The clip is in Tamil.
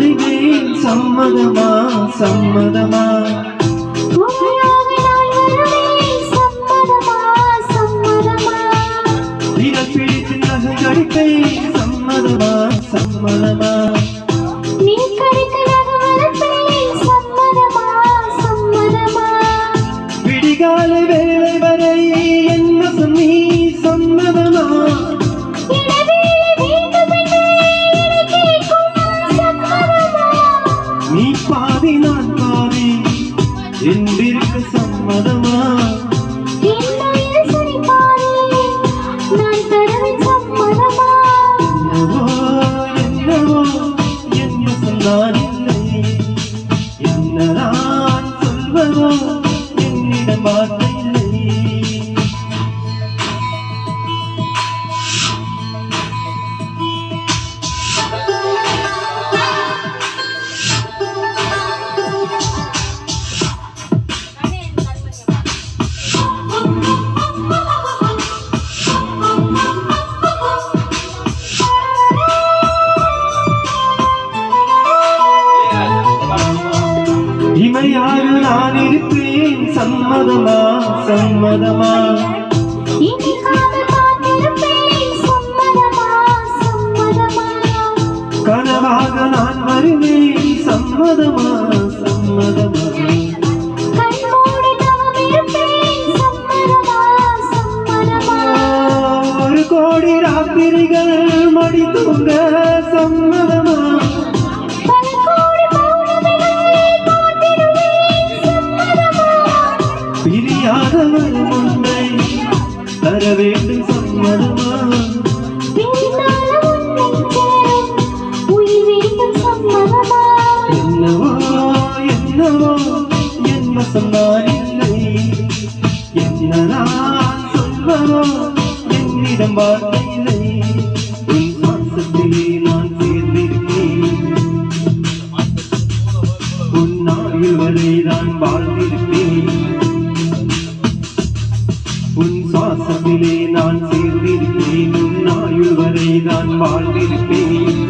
வருவேன் சம்மதமா சம்மதமா பிடித்து நகை கடிப்பேன் சம்மதமா சம்மதமா விடிகால வேலை வரை என்ன சொன்னி சம்மதமா நீ பாதி நான் பாதி என்றிருக்க சம்மதமா என்னவோ என்ன சொன்னான் என்ன நான் சொல்வதோ என்னிடம் வார்த்தை இல்லை இமையாறு நான் இருப்பேன் சம்மதமா சம்மதமா கனவாக நான் வருவேன் சம்மதமா சம்மதமா ஒரு கோடி ராத்திரிகள் மடி தூங்க சம்மதமா பிரியாதவன் உன்னை தர வேண்டும் சம்மதமா என்னவோ என்னவோ என்ன சொன்னார் இல்லை என்ன நான் சொல்வதோ என்னிடம் வார்த்தை இல்லை உன் சுவாசத்திலே நான் சேர்ந்திருக்கேன் உன் ஆயுள் வரை நான் வாழ்ந்திருப்பேன் உன் சுவாசத்திலே நான் சேர்ந்திருப்பேன் உன் ஆயுள் வரை நான் வாழ்ந்திருப்பேன்